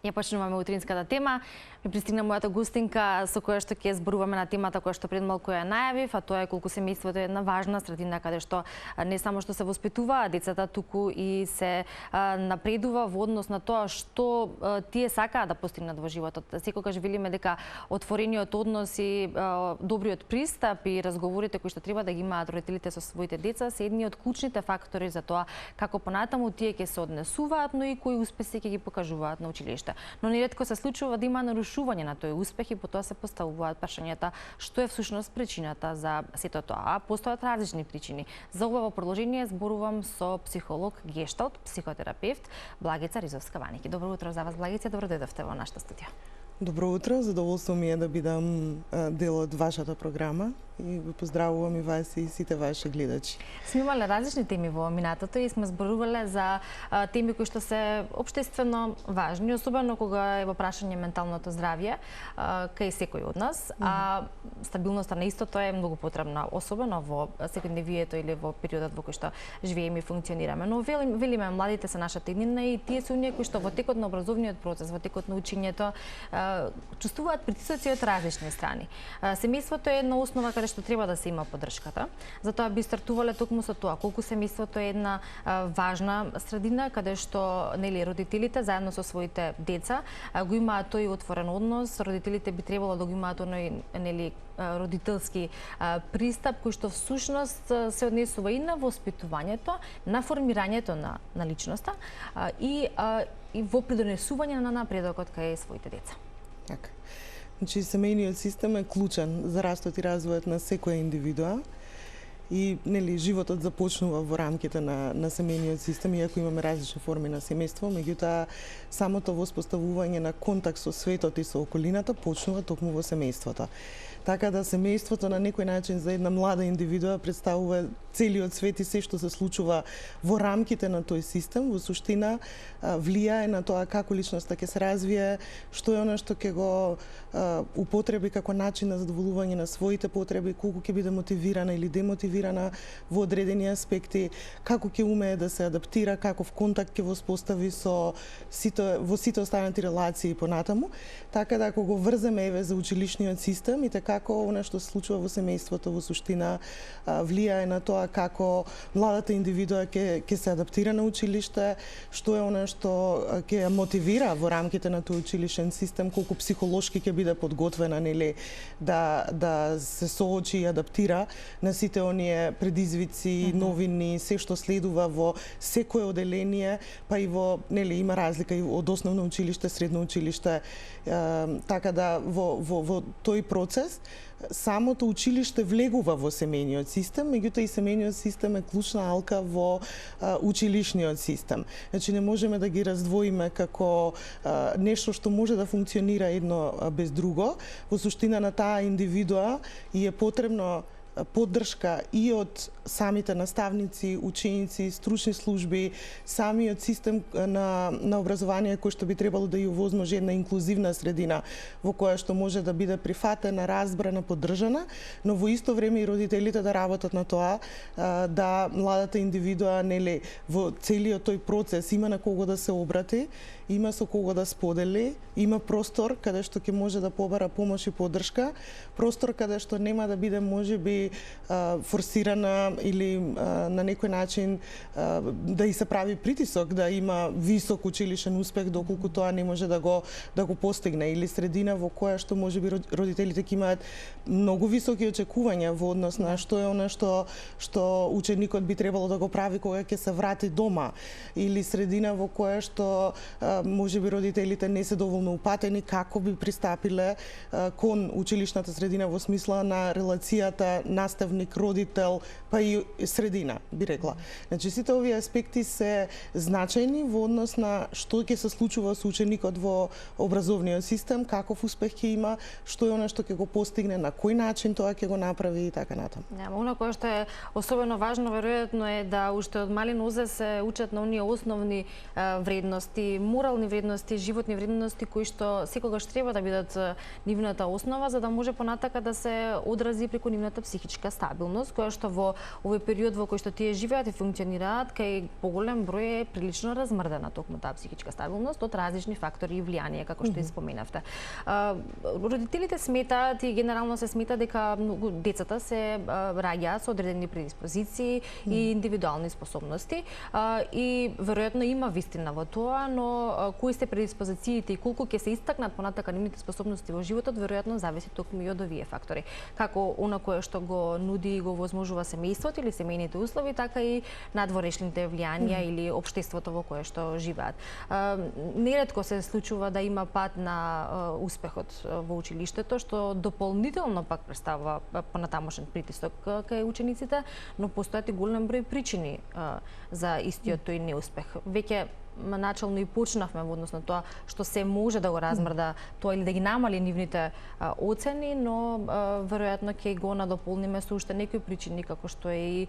Ја почнуваме утринската тема. Ми пристигна мојата гостинка со која што ќе зборуваме на темата која што пред малку ја најавив, а тоа е колку семејството е една важна средина каде што не само што се воспитуваат децата, туку и се напредува во однос на тоа што тие сакаат да постигнат во животот. Секогаш велиме дека отворениот однос и добриот пристап и разговорите кои што треба да ги имаат родителите со своите деца се едни од клучните фактори за тоа како понатаму тие ќе се однесуваат, но и кои успеси ќе ги покажуваат на училиште. Но неретко се случува да има нарушување на тој успех и потоа се поставуваат прашањата што е всушност причината за сето тоа. А постојат различни причини. За ова во продолжение зборувам со психолог гешталт, психотерапевт Благица Ризовска-Ваники. Добро утро за вас, Благица, добро дојдовте во нашата студија. Добро утро, задоволство ми е да бидам дел од вашата програма и ви поздравувам и вас и сите ваши гледачи. Сме имале различни теми во минатото и сме зборувале за теми кои што се општествено важни, особено кога е во прашање менталното здравје кај секој од нас, а стабилноста на истото е многу потребна, особено во секојдневието или во периодот во кој што живееме и функционираме. Но велиме младите се нашата иднина и тие се оние кои што во текот на образовниот процес, во текот на учењето чувствуваат притисоци од различни страни. Семејството е една основа каде што треба да се има поддршката. Затоа би стартувале токму со тоа колку семејството е една важна средина каде што нели родителите заедно со своите деца го имаат тој отворен однос. Родителите би требало да го имаат оној нели родителски пристап кој што всушност се однесува и на воспитувањето, на формирањето на личноста и во придонесување на напредокот кај своите деца. Така. Значи, семејниот систем е клучен за растот и развојот на секоја индивидуа и нели животот започнува во рамките на семејниот систем, иако имаме различни форми на семејство, меѓутоа самото воспоставување на контакт со светот и со околината почнува токму во семејството. Така да семејството на некој начин за една млада индивидуа представува целиот свет и се што се случува во рамките на тој систем, во суштина влијае на тоа како личноста ќе се развие, што е она што ќе го употреби како начин на задоволување на своите потреби, колку ќе биде мотивирана или демотивирана во одредени аспекти, како ќе умее да се адаптира, каков контакт ќе воспостави во сите останати релации понатаму. Така да ако го врземе еве за училишниот систем и така како она што се случува во семејството во суштина влијае на тоа како младата индивидуа ќе се адаптира на училиште, што е она што ќе ја мотивира во рамките на тој училишен систем, колку психолошки ќе биде подготвена нели да се соочи и адаптира на сите оние предизвици, новини, се што следува во секое оделение, па и во нели има разлика и од основно училиште, средно училиште, така да во тој процес самото училиште влегува во семејниот систем, меѓутоа и семејниот систем е клучна алка во училишниот систем. Значи не можеме да ги раздвоиме како нешто што може да функционира едно без друго. Во суштина на таа индивидуа и е потребно поддршка и од самите наставници, ученици, стручни служби, самиот систем на образование кој што би требало да ја овозможи една инклузивна средина во која што може да биде прифатена, разбрана, поддржана, но во исто време и родителите да работат на тоа да младата индивидуа нели во целиот тој процес има на кого да се обрати, има со кого да сподели, има простор каде што ќе може да побара помош и поддршка, простор каде што нема да биде можеби форсирана или на некој начин да и се прави притисок да има висок училишен успех доколку тоа не може да го постигне, или средина во која што можеби родителите ќе имаат многу високи очекувања во однос на што е она што ученикот би требало да го прави кога ќе се врати дома, или средина во која што можеби родителите не се доволно упатени како би пристапиле кон училишната средина во смисла на релацијата наставник, родител, па и средина, би рекла. Значи, сите овие аспекти се значајни во однос на што ќе се случува со ученикот во образовниот систем, каков успех ќе има, што е она што ќе го постигне, на кој начин тоа ќе го направи и така натаму. Она кое што е особено важно веројатно е да уште од малин узест се учат на оние основни вредности, морални вредности, животни вредности кои што секогаш треба да бидат нивната основа за да може понатака да се одрази преку нивната психичка стабилност, која што во овој период во кој што тие живеат и функционираат, кај поголем број е прилично размрдана токму таа психичка стабилност од различни фактори и влијанија, како што и споменавте. Родителите сметаат и генерално се смета дека децата се раѓаат со одредени предиспозиции и индивидуални способности и веројатно има вистина во тоа, но кои се предиспозициите и колку ќе се истакнат понатака нивните способности во животот, веројатно зависи токму и од овие фактори. Како она кое што го нуди и го возможува семејството или семејните услови, така и надворешните влијанија или општеството во кое што живеат. Неретко се случува да има пат на успехот во училиштето, што дополнително пак представува понатамошен притисок кај учениците, но постојат и голем број причини за истиот тој неуспех. Веќе начално и почнавме во однос на тоа што се може да го размрда тоа или да ги намали нивните оцени, но веројатно ќе го надополниме со уште некои причини како што е и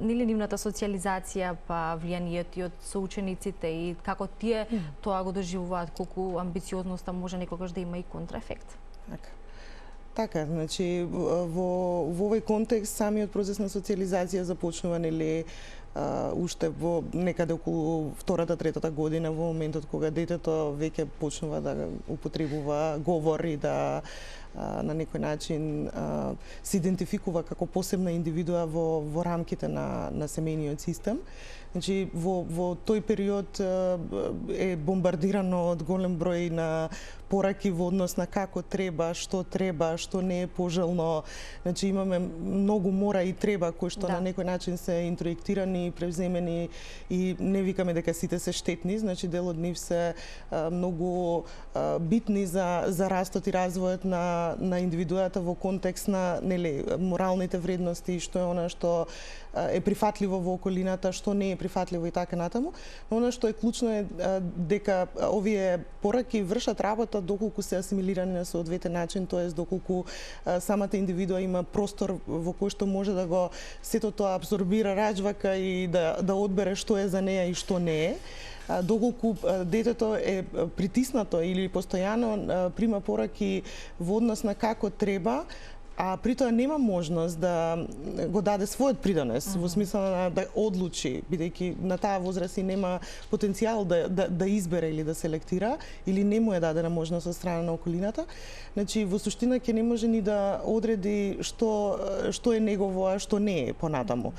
нивната социјализација, па влијанието и од соучениците и како тие тоа го доживуваат, колку амбициозноста може некогаш да има и контраефект. Така, значи во овој контекст самиот процес на социјализација започнува уште во некаде околу втората, третата година, во моментот кога детето веќе почнува да употребува говор и да на некој начин се идентификува како посебна индивидуа во рамките на семејниот систем. Значи, во тој период е бомбардирано од голем број на пораки во однос на како треба, што не е пожелно. Значи, имаме многу мора и треба кои што на некој начин се интроектирани, превземени и не викаме дека сите се штетни, значи дел од нив се многу битни за растот и развојот на индивидуата во контекст на моралните вредности, што е она што е прифатливо во околината, што не е прифатливо и така натаму. Но она што е клучно е дека овие пораки вршат работа доколку се асимилирани на соодветен начин, тоест доколку самата индивидуа има простор во кој што може да го сето тоа абсорбира раџвака и да одбере што е за неа и што не е. Доколку детето е притиснато или постојано прима пораки во однос на како треба, а при тоа нема можност да го даде својот придонес, во смисла да одлучи, бидејќи на таа возраст и нема потенцијал да избере или да селектира, или не му е дадена можност од страна на околината. Значи, во суштина ќе не може ни да одреди што е негово, а што не е понатаму.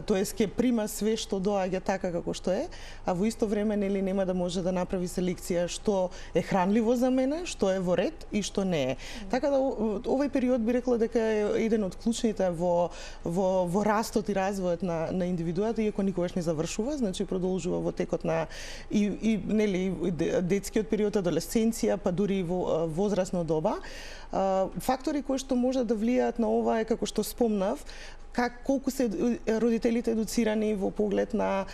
Тоест, ќе прима све што доаѓа така како што е, а во исто време нема да може да направи селекција што е хранливо за мене, што е во ред и што не е. Така да овој период би рекла дека е еден од клучните во растот и развојот на индивидуата, иако никогаш не завршува, значи продолжува во текот на и детскиот период, адолесценција, па дури и во возрастно доба. Фактори кои што можат да влијаат на ова е, како што спомнав, колку се родителите едуцирани во поглед на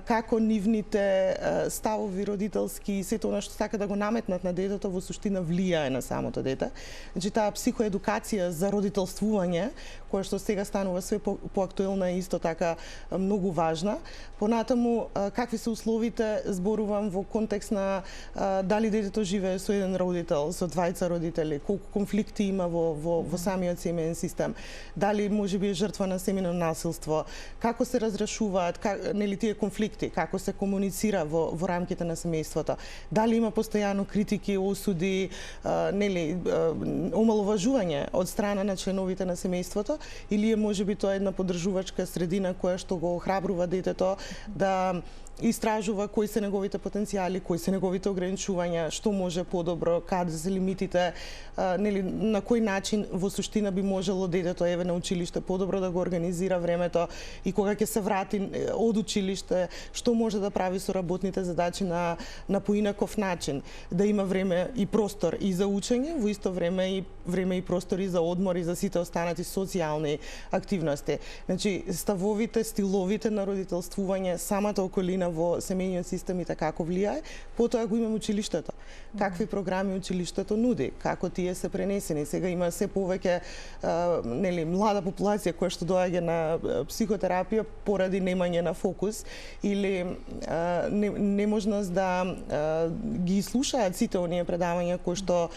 како нивните ставови родителски и сето она што сака да го наметнат на детето во суштина влијае на самото дете. Значи таа психоедукација за родителствување, која што сега станува све поактуелна и исто така многу важна. Понатаму какви се условите, зборувам во контекст на дали детето живее со еден родител, со двајца родители, колку конфликти има во самиот семеен систем, дали можеби е жртва на семејно насилство, како се разрешуваат тие конфликти, како се комуницира во рамките на семејството, дали има постојано критики, осуди, омаловажување од страна на членовите на семејството, или е можеби тоа една поддржувачка средина која што го охрабрува детето да истражува кои се неговите потенцијали, кои се неговите ограничувања, што може подобро, каде се лимитите, на кој начин во суштина би можело детето на училиште подобро да го организира времето и кога ќе се врати од училиште, што може да прави со работните задачи на поинаков начин, да има време и простор и за учење, во исто време и простор и за одмор и за сите останати социјални активности. Значи, ставовите, стиловите на родителствување, самата околина во семејниот систем и така како влијае, потоа го имаме училиштето. Какви програми училиштето нуди, како тие се пренесени. Сега има се повеќе млада популација која што што доаѓа на психотерапија поради немање на фокус или неможност да ги слушаат сите оние предавања кои што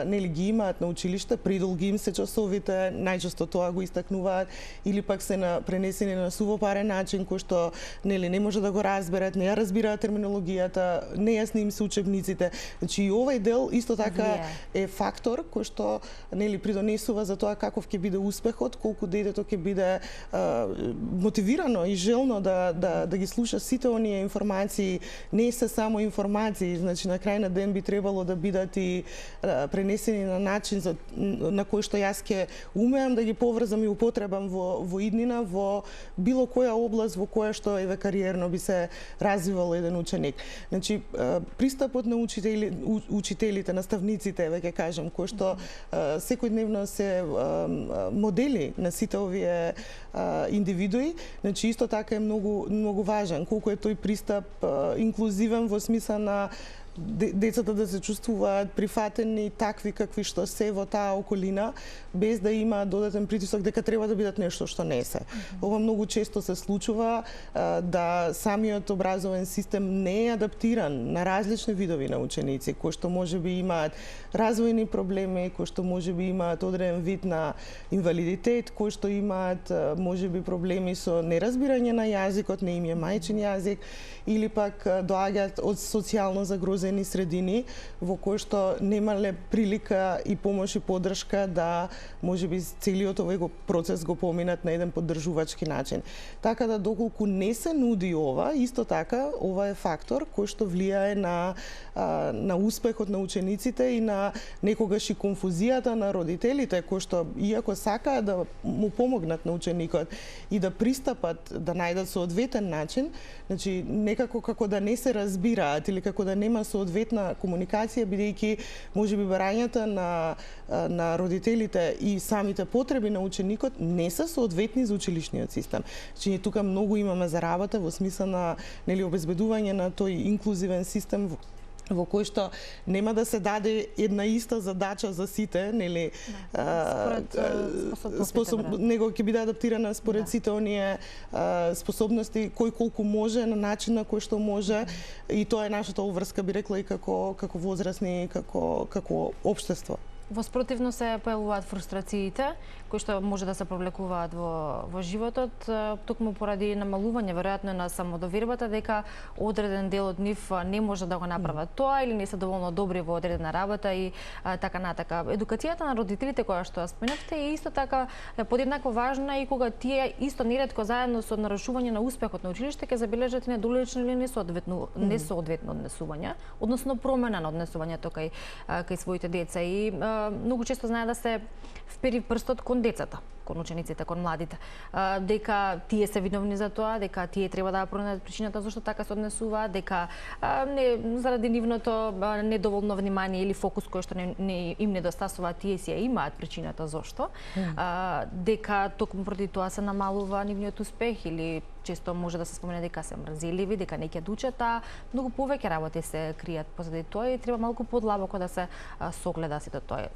нели ги имаат на училиште, придолги им се часовите, најчесто тоа го истакнуваат, или пак се пренесени на сувопарен начин кој што нели не може да го разберат, не ја разбираат терминологијата, нејасни им се учебниците. Значи и овој дел исто така е фактор кој што нели придонесува за тоа каков ќе биде успехот, колку детето ќе биде мотивирано и желно да ги слуша сите оние информации, не се само информации, значи на крај на ден би требало да бидат и пренесени на начин на кој што јас ќе умеам да ги поврзам и употребам во иднина, во било која област во која што еве кариерно би се развивал еден ученик. Значи пристапот на учителите, наставниците, еве ќе кажам, кои што секојдневно се модели на сите овие индивидуи, значи исто така е многу важен, колку е тој пристап инклузивен во смисла на децата да се чувствуваат прифатени такви какви што се во таа околина, без да има додатен притисок дека треба да бидат нешто што не се. Ова многу често се случува да самиот образовен систем не е адаптиран на различни видови на ученици, кои што можеби имаат развојни проблеми, кои што можеби имаат одреден вид на инвалидитет, кои што имаат можеби проблеми со неразбирање на јазикот, не им е мајчин јазик, или пак доаѓаат од социјално загрозени средини во кои што немале прилика и помош и поддршка да можеби целиот овој процес го поминат на еден поддржувачки начин. Така да доколку не се нуди ова, исто така ова е фактор кој што влијае на успехот на учениците и на некогаш и конфузијата на родителите кои што иако сакаат да му помогнат на ученикот и да пристапат да најдат соодветен начин, значи некако како да не се разбираат или како да нема соодветна комуникација, бидејќи можеби барањата на родителите и самите потреби на ученикот не се соодветни за училишниот систем. Значи ние тука многу имаме за работа во смисла на нели обезбедување на тој инклузивен систем во кој што нема да се даде една иста задача за сите, нели, него ќе биде адаптирана според сите оние способности, кој колку може, на начин на кој што може, и тоа е нашата обврска, би рекла, и како возрастни, како општество. Во спротивно се појавуваат фрустрациите, кои што може да се провлекуваат во животот, токму поради намалување веројатно на самодовербата дека одреден дел од нив не може да го направат тоа или не се доволно добри во одредена работа и така натака. Едукацијата на родителите која што споменавте е исто така подеднакво важна и кога тие исто неретко заедно со нарушување на успехот на училиште ќе забележат недолично или несоодветно однесување, односно промена на однесувањето кај своите деца и многу често знае да се впери прстот кон децата, кон учениците, кон младите, дека тие се виновни за тоа, дека тие треба да пронајдат причината зашто така се однесуваат, дека заради нивното недоволно внимание или фокус кој што им недостасува, тие си ја имаат причината зашто, дека токму поради тоа се намалува нивниот успех или често може да се спомене дека се мрзеливи, дека не ќе учат, многу повеќе работи се кријат позади тоа и треба малку подлабоко да се согледа сите тоа.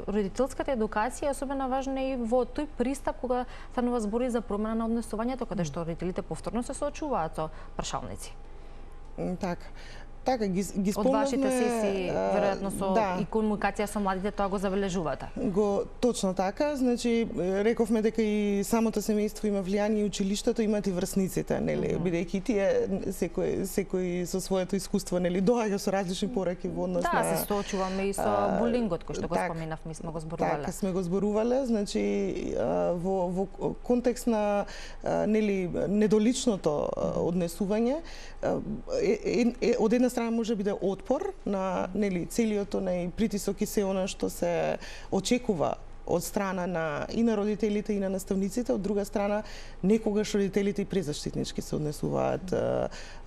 Родителската едукација е особено важна и во тој пристап кога станува збори за промена на однесувањето, каде што родителите повторно се соочуваат со прашалници. Така, ги спомнавме... Од вашите сесии, веројатно со и комуникација со младите, тоа го забележувате? Точно така, значи, рековме дека и самото семејство има влијание, и училиштето имат и врсниците, нели, бидејќи тие секој со своето искуство, нели, доаѓа со различни пораки во однос на... Да, се соочуваме и со булингот кој што го споменавме, сме го зборувале. Така, сме го зборувале, значи, во контекст на, нели, недоличното однесување, од една страна може биде отпор на нели целиот онај притисок и се она што се очекува од страна и на родителите и на наставниците, од друга страна некогаш родителите и презаштитнички се однесуваат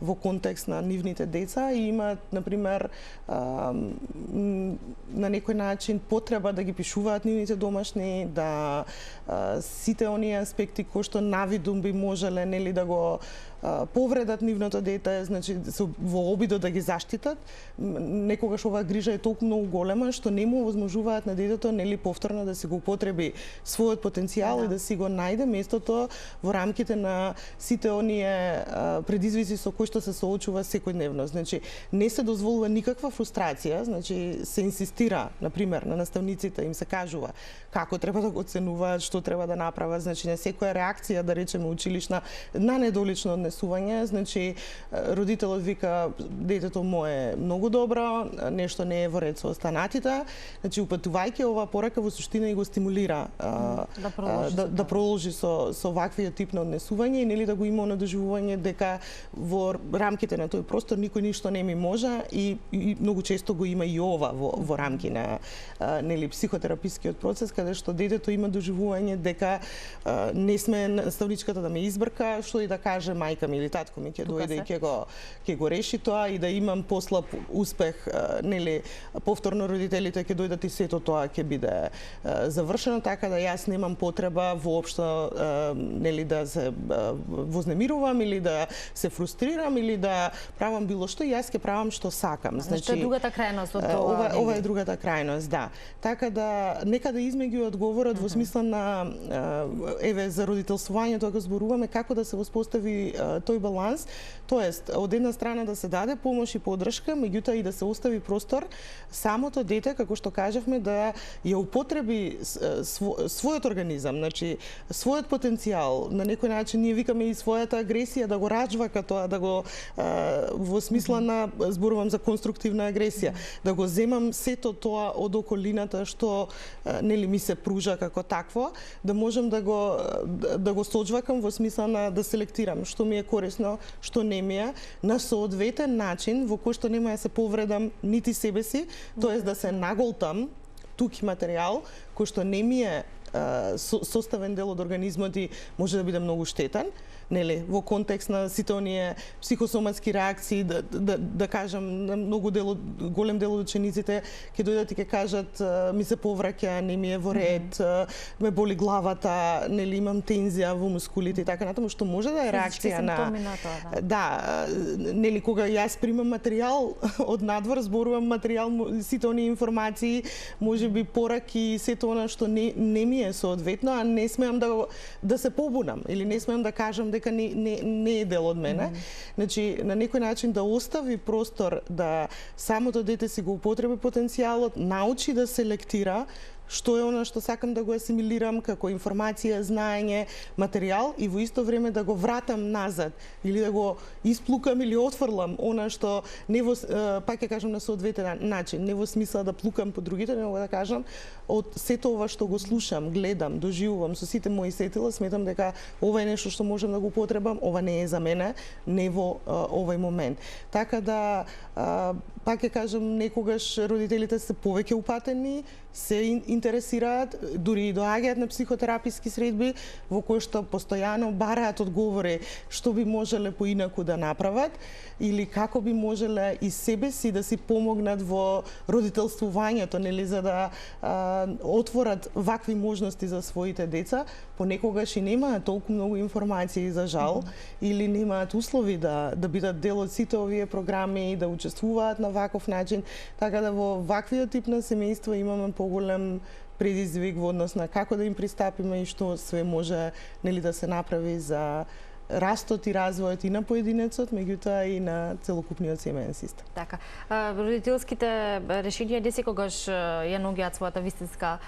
во контекст на нивните деца и имаат на пример на некој начин потреба да ги пишуваат нивните домашни, да сите оние аспекти кои што навидум би можеле нели да го повредат нивното дете, значи во обидот да ги заштитат, некогаш оваа грижа е толку многу голема што не му овозможуваат на детето нели повторно да си го употреби својот потенцијал и да си го најде местото во рамките на сите оние предизвици со кои што се соочува секојдневно. Значи не се дозволува никаква фрустрација, значи се инсистира, на пример, на наставниците им се кажува како треба да го оценуваат, што треба да направат, значи на секоја реакција, да речеме училишна, на недолично однесување, значи родителот вика детето мое е многу добро, нешто не е во ред со останатите, значи упатувајќи оваа порака во суштина и го стимулира да продолжи со ваквиот тип на однесување и нели да го има на доживување дека во рамките на тој простор никој ништо не ми може и многу често го има и ова во рамки на нели психотерапискиот процес каде што детето има доживување дека не сме наставничката да ме избрка, што и да каже мајка ми или татко ми ќе дојде и ќе го реши тоа и да имам послаб успех, нели повторно родителите ќе дојдат и сето тоа ќе биде завршено, така да јас немам потреба воопшто нели да се вознемирувам или да се фрустрирам или да правам било што, јас ќе правам што сакам. Значи е другата крајност од тоа. Ова е другата крајност, да. Така да некаде измеѓу одговорот во смисла на еве за родителствувањето ако зборуваме како да се воспостави тој баланс, тоест од една страна да се даде помош и поддршка, меѓутоа и да се остави простор самото дете, како што кажавме, да ја употреби својот организам, значи својот потенцијал, на некој начин ние викаме и својата агресија да го раџва тоа, да го во смисла на зборувам за конструктивна агресија, да го земам сето тоа од околината што нели ми се пружа како такво, да можам да го соџвакам во смисла на да селектирам што ми е корисно, што не ми е, на соодветен начин во кој што нема да се повредам нити себе си, тоест да се наголтам туки материјал кој што не ми е составен дел од организмот и може да биде многу штетен, нели, во контекст на сите оние психосоматски реакции, да кажам, на многу голем дел од учениците ќе дојдат и ќе кажат ми се повраќа, не ми е во ред, ме боли главата, нели имам тензија во мускулите и така натаму, што може да е реакција на да, нели кога јас примам материјал од надвор, зборувам материјал, сите оние информации, можеби пораки, сето она што не ми е соодветно, а не смеам да се побунам или не смеам да кажам дека не е дел од мене. Значи, на некој начин да остави простор да самото дете си го употреби потенцијалот, научи да селектира што е она што сакам да го асимилирам како информација, знаење, материјал и во исто време да го вратам назад или да го исплукам или отфрлам она што не во пак ќе кажам на соодветен начин, не во смисла да плукам по другите, него да кажам од сето ова што го слушам, гледам, доживувам со сите мои сетила, сметам дека ова е нешто што можам да го употребам, ова не е за мене, не во овој момент. Така да пак ќе кажам, некогаш родителите се повеќе упатени, се интересираат, дури и доаѓаат на психотераписки средби во кои што постојано бараат одговори што би можеле поинаку да направат или како би можеле и себе си да си помогнат во родителствувањето, нели, за да отворат вакви можности за своите деца, понекогаш и немаат толку многу информации за жал или немаат услови да бидат дел од сите овие програми и да учествуваат на ваков начин, така да во ваквиот тип на семејство имаме поголем предизвик во однос на како да им пристапиме и што све може нели да се направи за растот и развојот и на поединецот, меѓутоа и на целокупниот семеен систем. Така. Родителските решенија не секогаш ја наоѓаат својата вистинска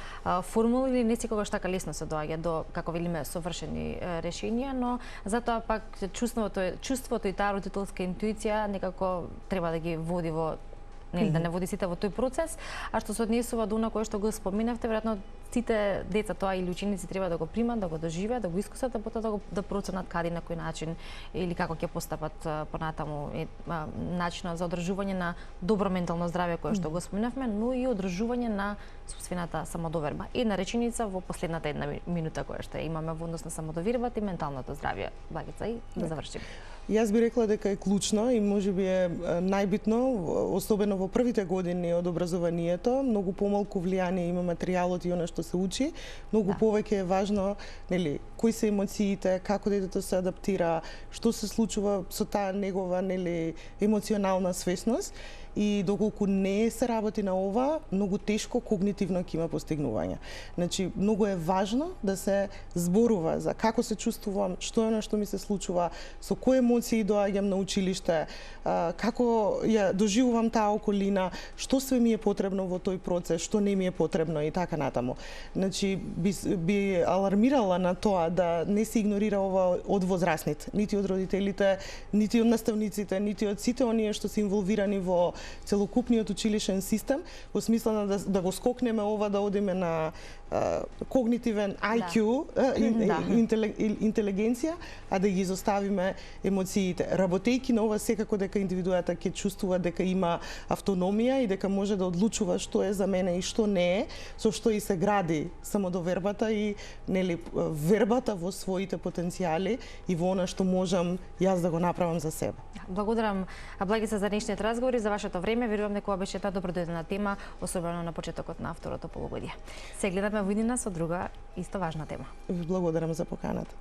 формула или не секогаш така лесно се доаѓа до, како велиме, совршени решенија, но затоа пак чувството и таа родителска интуиција некако треба да ги води во нели да не води сите во тој процес, а што се однесува до она кое што го споменавте, веројатно сите деца тоа или ученици треба да го примат, да го доживеат, да го искусат, а потоа да проценат каде на кој начин или како ќе постапат понатаму начинот за одржување на добро ментално здравје кое што го споменавме, но и одржување на сопствената самодоверба. Една реченица во последната една минута која што имаме во однос на самодовербата и менталното здравје. Благица, и да завршиме. Јас би рекла дека е клучно и можеби е најбитно, особено во првите години од образованието, многу помалку влијание има материјалот и она што се учи, многу повеќе е важно, нели, кои се емоциите, како детето се адаптира, што се случува со таа негова, нели, емоционална свесност. И доколку не се работи на ова, многу тешко когнитивно ќе има постигнување. Значи, многу е важно да се зборува за како се чувствувам, што е она што ми се случува, со кои емоции доаѓам на училиште, како ја доживувам таа околина, што све ми е потребно во тој процес, што не ми е потребно и така натаму. Значи, би алармирала на тоа да не се игнорира ова од возрастните, нити од родителите, нити од наставниците, нити од сите оние што се инволвирани во целокупниот училишен систем, во смисла да го скокнеме ова, да одиме на когнитивен IQ, интелигенција, а да ги изоставиме емоциите. Работејќи на ова, секако дека индивидуата ќе чувствува дека има автономија и дека може да одлучува што е за мене и што не е, со што и се гради самодовербата и, нели, вербата во своите потенцијали и во она што можам јас да го направам за себе. Благодарам, Благица, за днешниот разговор и за вашето време. Верувам дека ова беше една добродојдена тема, особено на почетокот на второто полугодие. Се гледаме во иднина со друга исто важна тема. Благодарам за поканата.